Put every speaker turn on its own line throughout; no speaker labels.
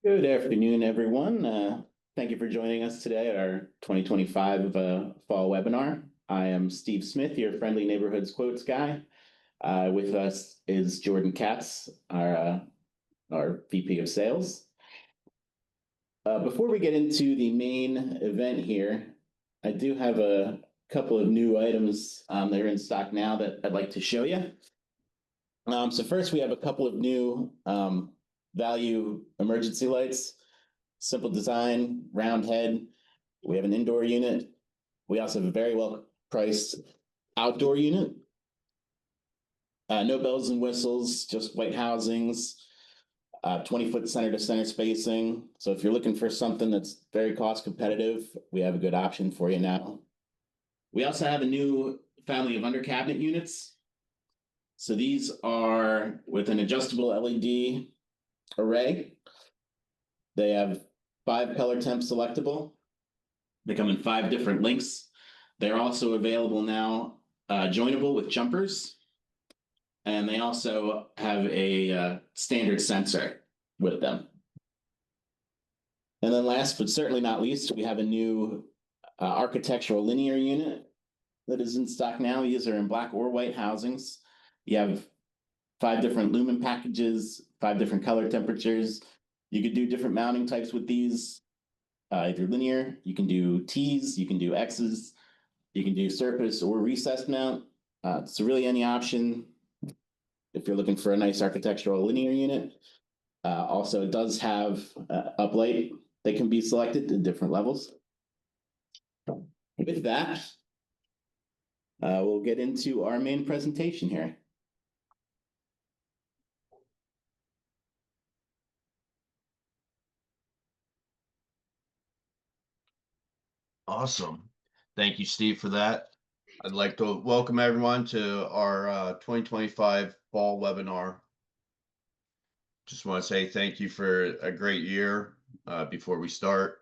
Good afternoon, everyone. Thank you for joining us today at our 2025 fall webinar. I am Steve Smith, your friendly neighborhoods quotes guy. With us is Jordan Katz, our VP of Sales. Before we get into the main event here, I do have a couple of new items that are in stock now that I'd like to show you. So first, we have a couple of new value emergency lights. Simple design, round head. We have an indoor unit. We also have a very well priced outdoor unit. No bells and whistles, just white housings, 20-foot center to center spacing. So if you're looking for something that's very cost competitive, we have a good option for you now. We also have a new family of under cabinet units. So these are with an adjustable LED array. They have 5 color temp selectable. They come in 5 different lengths. They're also available now, joinable with jumpers. And they also have a standard sensor with them. And then last but certainly not least, we have a new architectural linear unit that is in stock now. These are in black or white housings. You have 5 different lumen packages, 5 different color temperatures. You could do different mounting types with these. If you're linear, you can do T's, you can do X's, you can do surface or recessed mount. So really any option if you're looking for a nice architectural linear unit. Also, it does have uplight that can be selected to different levels. With that, we'll get into our main presentation here.
Awesome. Thank you, Steve, for that. I'd like to welcome everyone to our 2025 fall webinar. Just want to say thank you for a great year before we start.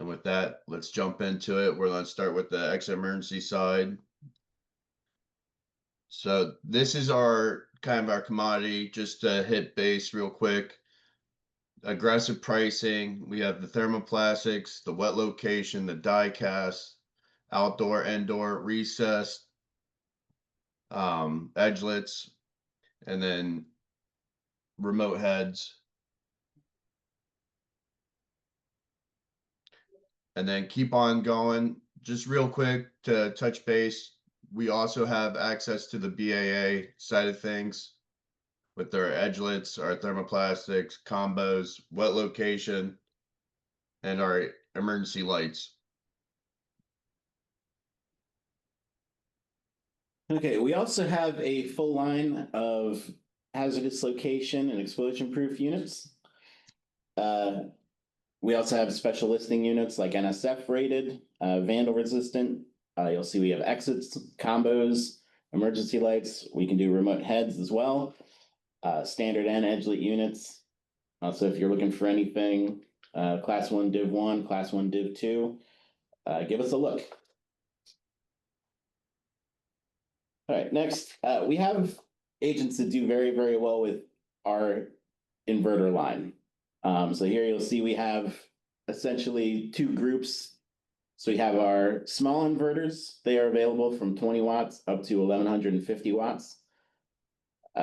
And with that, let's jump into it. We're going to start with the Emergensee side. So this is our kind of our commodity, just to hit base real quick. Aggressive pricing. We have the thermoplastics, the wet location, the die cast, outdoor, indoor, recessed, edgelets, and then remote heads. And then keep on going. Just real quick to touch base, we also have access to the BAA side of things with our edgelets, our thermoplastics, combos, wet location, and our emergency lights.
Okay, we also have a full line of hazardous location and explosion proof units. We also have special listing units like NSF rated, vandal resistant. You'll see we have exits, combos, emergency lights. We can do remote heads as well, standard and edgelit units. Also, if you're looking for anything, class 1 div 1, class 1 div 2, give us a look. All right, next, we have agents that do very, very well with our inverter line. So here you'll see we have essentially 2 groups. So we have our small inverters. They are available from 20 watts up to 1150 watts.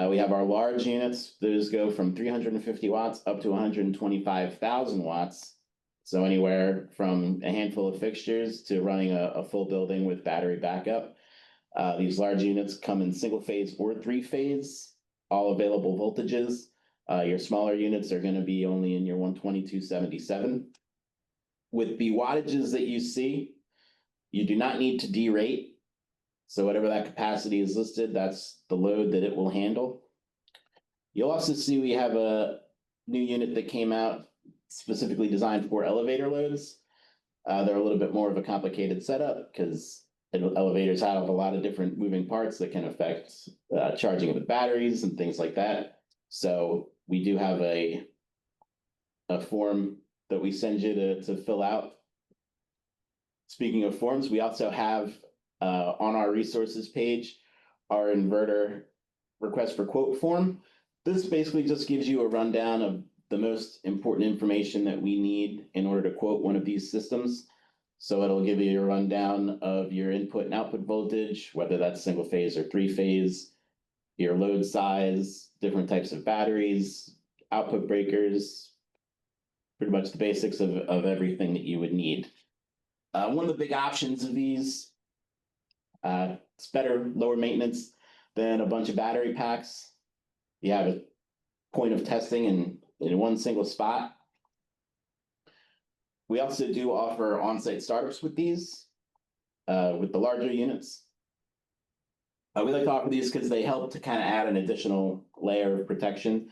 We have our large units. Those go from 350 watts up to 125,000 watts. So anywhere from a handful of fixtures to running a full building with battery backup. These large units come in single phase or 3-phase, all available voltages. Your smaller units are going to be only in your 12277. With the wattages that you see, you do not need to derate. So whatever that capacity is listed, that's the load that it will handle. You'll also see we have a new unit that came out specifically designed for elevator loads. They're a little bit more of a complicated setup because elevators have a lot of different moving parts that can affect charging of the batteries and things like that. So we do have a form that we send you to fill out. Speaking of forms, we also have on our resources page our inverter request for quote form. This basically just gives you a rundown of the most important information that we need in order to quote one of these systems. So it'll give you a rundown of your input and output voltage, whether that's single phase or three phase, your load size, different types of batteries, output breakers, pretty much the basics of everything that you would need. One of the big options of these, it's better, lower maintenance than a bunch of battery packs. You have a point of testing in one single spot. We also do offer on-site startups with these, with the larger units. We like to offer these because they help to kind of add an additional layer of protection.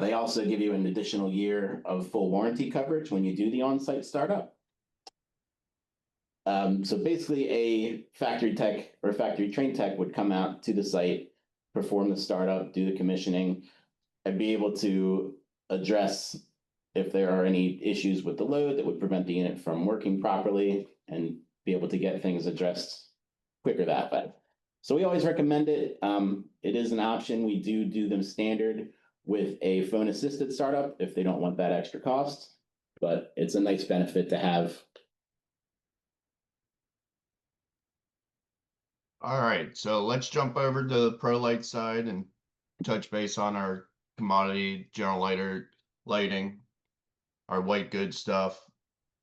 They also give you an additional year of full warranty coverage when you do the on-site startup. So basically a factory tech or factory trained tech would come out to the site, perform the startup, do the commissioning, and be able to address if there are any issues with the load that would prevent the unit from working properly and be able to get things addressed quicker that way. So we always recommend it. It is an option. We do them standard with a phone assisted startup if they don't want that extra cost, but it's a nice benefit to have.
All right, so let's jump over to the ProLight side and touch base on our commodity general lighting, our white goods stuff.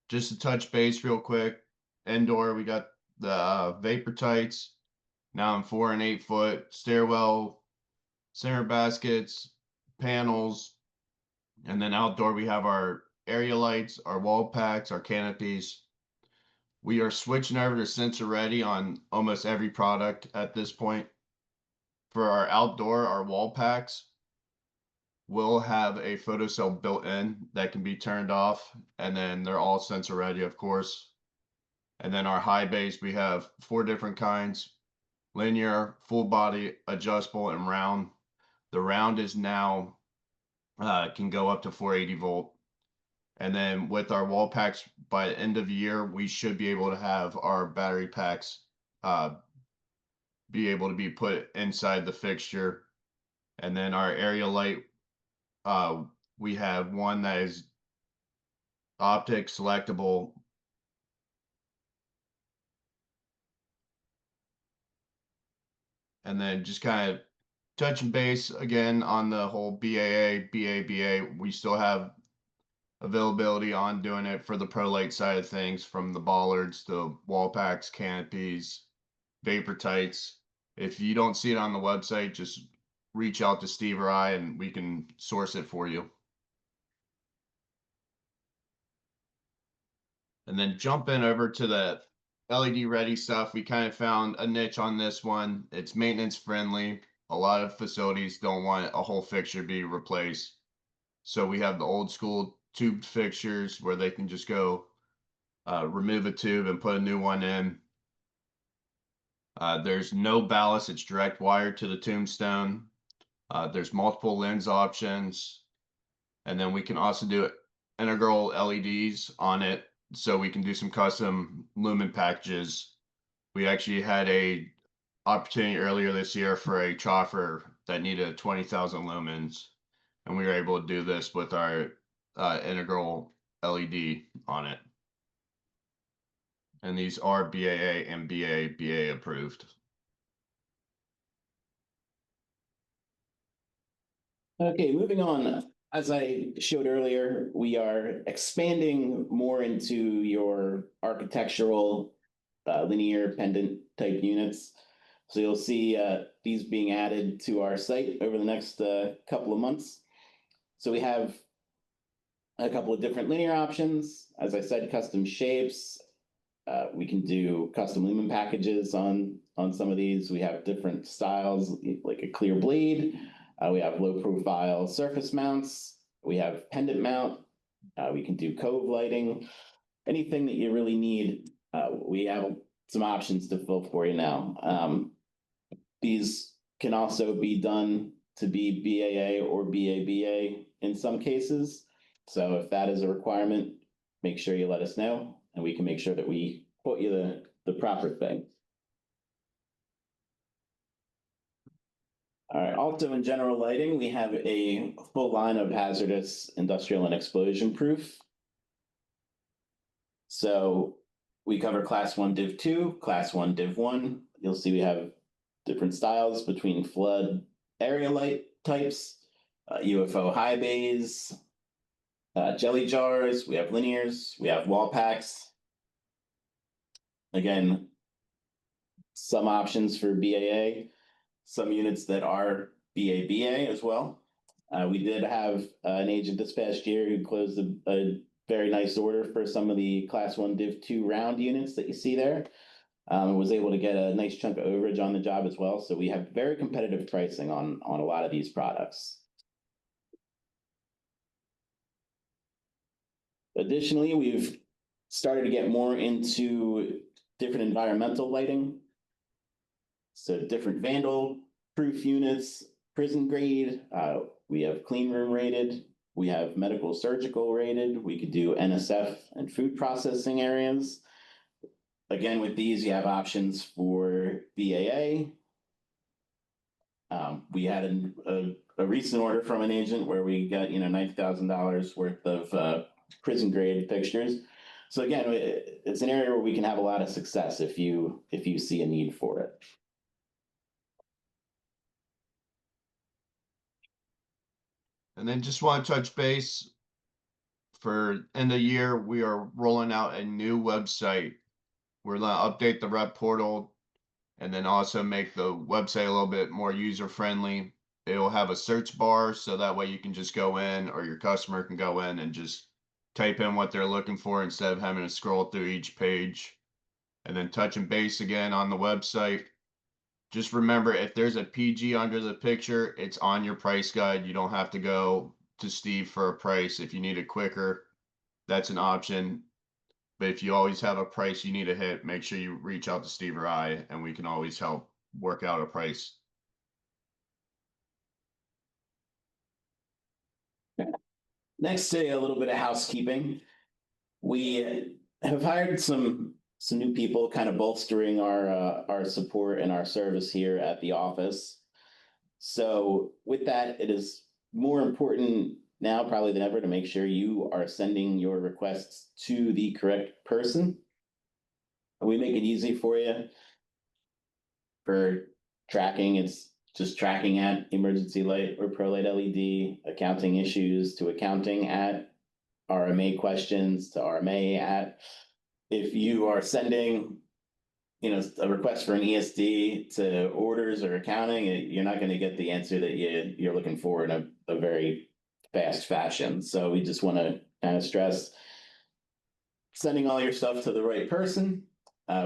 Just to touch base real quick, indoor we got the vapor tights, now in 4 and 8 foot, stairwell, center baskets, panels, and then outdoor we have our area lights, our wall packs, our canopies. We are switching over to sensor ready on almost every product at this point. For our outdoor, our wall packs will have a photocell built in that can be turned off, and then they're all sensor ready, of course. And then our high base, we have 4 different kinds: linear, full body, adjustable, and round. The round is now can go up to 480 volt. And then with our wall packs, by the end of the year, we should be able to have our battery packs be able to be put inside the fixture. And then our area light, we have one that is optic selectable. And then just kind of touching base again on the whole BAA, we still have availability on doing it for the ProLight side of things, from the bollards, the wall packs, canopies, vapor tights. If you don't see it on the website, just reach out to Steve or I and we can source it for you. And then jumping over to the LED ready stuff, we kind of found a niche on this one. It's maintenance friendly. A lot of facilities don't want a whole fixture be replaced. So we have the old school tubed fixtures where they can just go remove a tube and put a new one in. There's no ballast, it's direct wired to the tombstone. There's multiple lens options. And then we can also do integral LEDs on it, so we can do some custom lumen packages. We actually had a opportunity earlier this year for a chopper that needed 20,000 lumens, and we were able to do this with our integral LED on it. And these are BAA and BA approved.
Okay, moving on. As I showed earlier, we are expanding more into your architectural linear pendant type units. So you'll see these being added to our site over the next couple of months. So we have a couple of different linear options. As I said, custom shapes. We can do custom lumen packages on some of these. We have different styles, like a clear blade. We have low profile surface mounts. We have pendant mount. We can do cove lighting. Anything that you really need, we have some options to fill for you now. These can also be done to be BAA or BABA in some cases. So if that is a requirement, make sure you let us know, and we can make sure that we quote you the proper thing. All right, also in general lighting, we have a full line of hazardous, industrial, and explosion proof. So we cover class 1 div 2, class 1 div 1. You'll see we have different styles between flood area light types, UFO high bays, jelly jars, we have linears, we have wall packs. Again, some options for BAA, some units that are BABA as well. We did have an agent this past year who closed a very nice order for some of the class 1 div 2 round units that you see there. Was able to get a nice chunk of overage on the job as well. So we have very competitive pricing on a lot of these products. Additionally, we've started to get more into different environmental lighting. So different vandal proof units, prison grade, we have clean room rated, we have medical surgical rated, we could do NSF and food processing areas. Again, with these, you have options for BAA. We had a recent order from an agent where we got $90,000 worth of prison grade fixtures. So again, it's an area where we can have a lot of success if you see a need for it.
And then just want to touch base for end of year. We are rolling out a new website. We're going to update the rep portal and then also make the website a little bit more user friendly. It'll have a search bar so that way you can just go in, or your customer can go in and just type in what they're looking for instead of having to scroll through each page. And then touching base again on the website. Just remember, if there's a PG under the picture, it's on your price guide. You don't have to go to Steve for a price. If you need it quicker, that's an option. But if you always have a price you need to hit, make sure you reach out to Steve or I, and we can always help work out a price.
Next, a little bit of housekeeping. We have hired some new people, kind of bolstering our support and our service here at the office. So with that, it is more important now probably than ever to make sure you are sending your requests to the correct person. We make it easy for you for tracking. It's just tracking at emergency light or pro light LED, accounting issues to accounting at RMA questions to RMA at. If you are sending a request for an ESD to orders or accounting, you're not going to get the answer that you're looking for in a very fast fashion. So we just want to kind of stress sending all your stuff to the right person.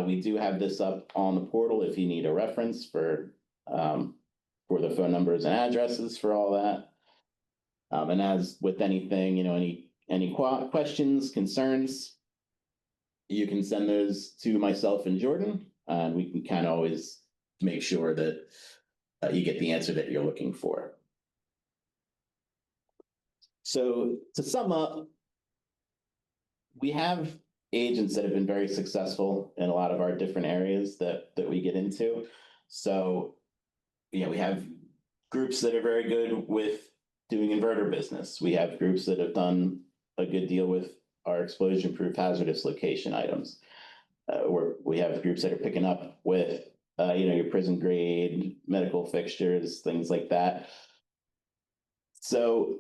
We do have this up on the portal if you need a reference for the phone numbers and addresses for all that. And as with anything, any questions, concerns, you can send those to myself and Jordan, and we can kind of always make sure that you get the answer that you're looking for. So to sum up, we have agents that have been very successful in a lot of our different areas that we get into. So, we have groups that are very good with doing inverter business. We have groups that have done a good deal with our explosion-proof hazardous location items. We have groups that are picking up with, your prison grade, medical fixtures, things like that. So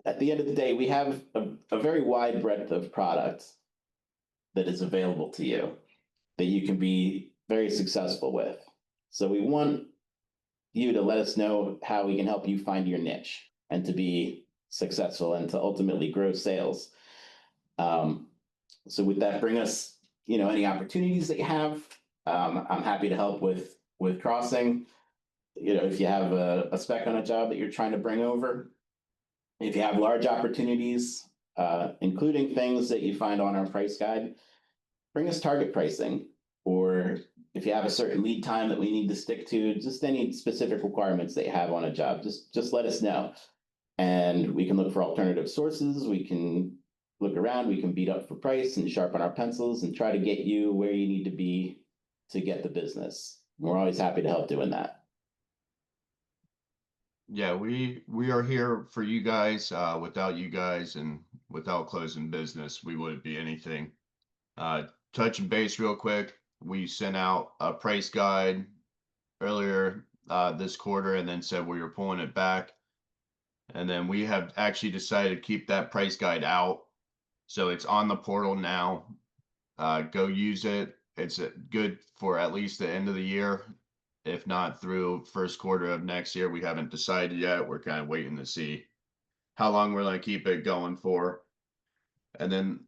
at the end of the day, we have a very wide breadth of products that is available to you that you can be very successful with. So we want you to let us know how we can help you find your niche and to be successful and to ultimately grow sales. So with that, bring us, any opportunities that you have. I'm happy to help with crossing. If you have a spec on a job that you're trying to bring over, if you have large opportunities, including things that you find on our price guide, bring us target pricing. Or if you have a certain lead time that we need to stick to, just any specific requirements that you have on a job, just let us know. And we can look for alternative sources. We can look around, we can beat up for price and sharpen our pencils and try to get you where you need to be to get the business. We're always happy to help doing that.
Yeah, we are here for you guys. Without you guys and without closing business, we wouldn't be anything. Touching base real quick, we sent out a price guide earlier this quarter and then said we were pulling it back. And then we have actually decided to keep that price guide out. So it's on the portal now. Go use it. It's good for at least the end of the year, if not through first quarter of next year. We haven't decided yet. We're kind of waiting to see how long we're going to keep it going for. And then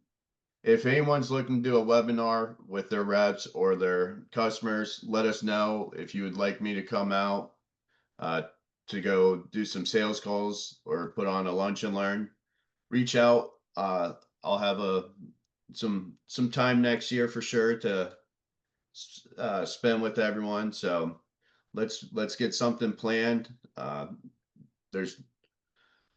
if anyone's looking to do a webinar with their reps or their customers, let us know if you would like me to come out uh, to go do some sales calls or put on a lunch and learn. Reach out. I'll have some time next year for sure to spend with everyone. So let's get something planned. There's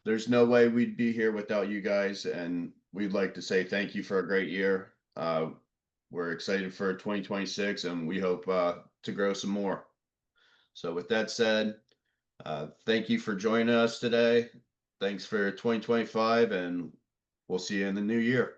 there's no way we'd be here without you guys, and we'd like to say thank you for a great year. We're excited for 2026, and we hope to grow some more. So with that said, thank you for joining us today. Thanks for 2025, and we'll see you in the new year.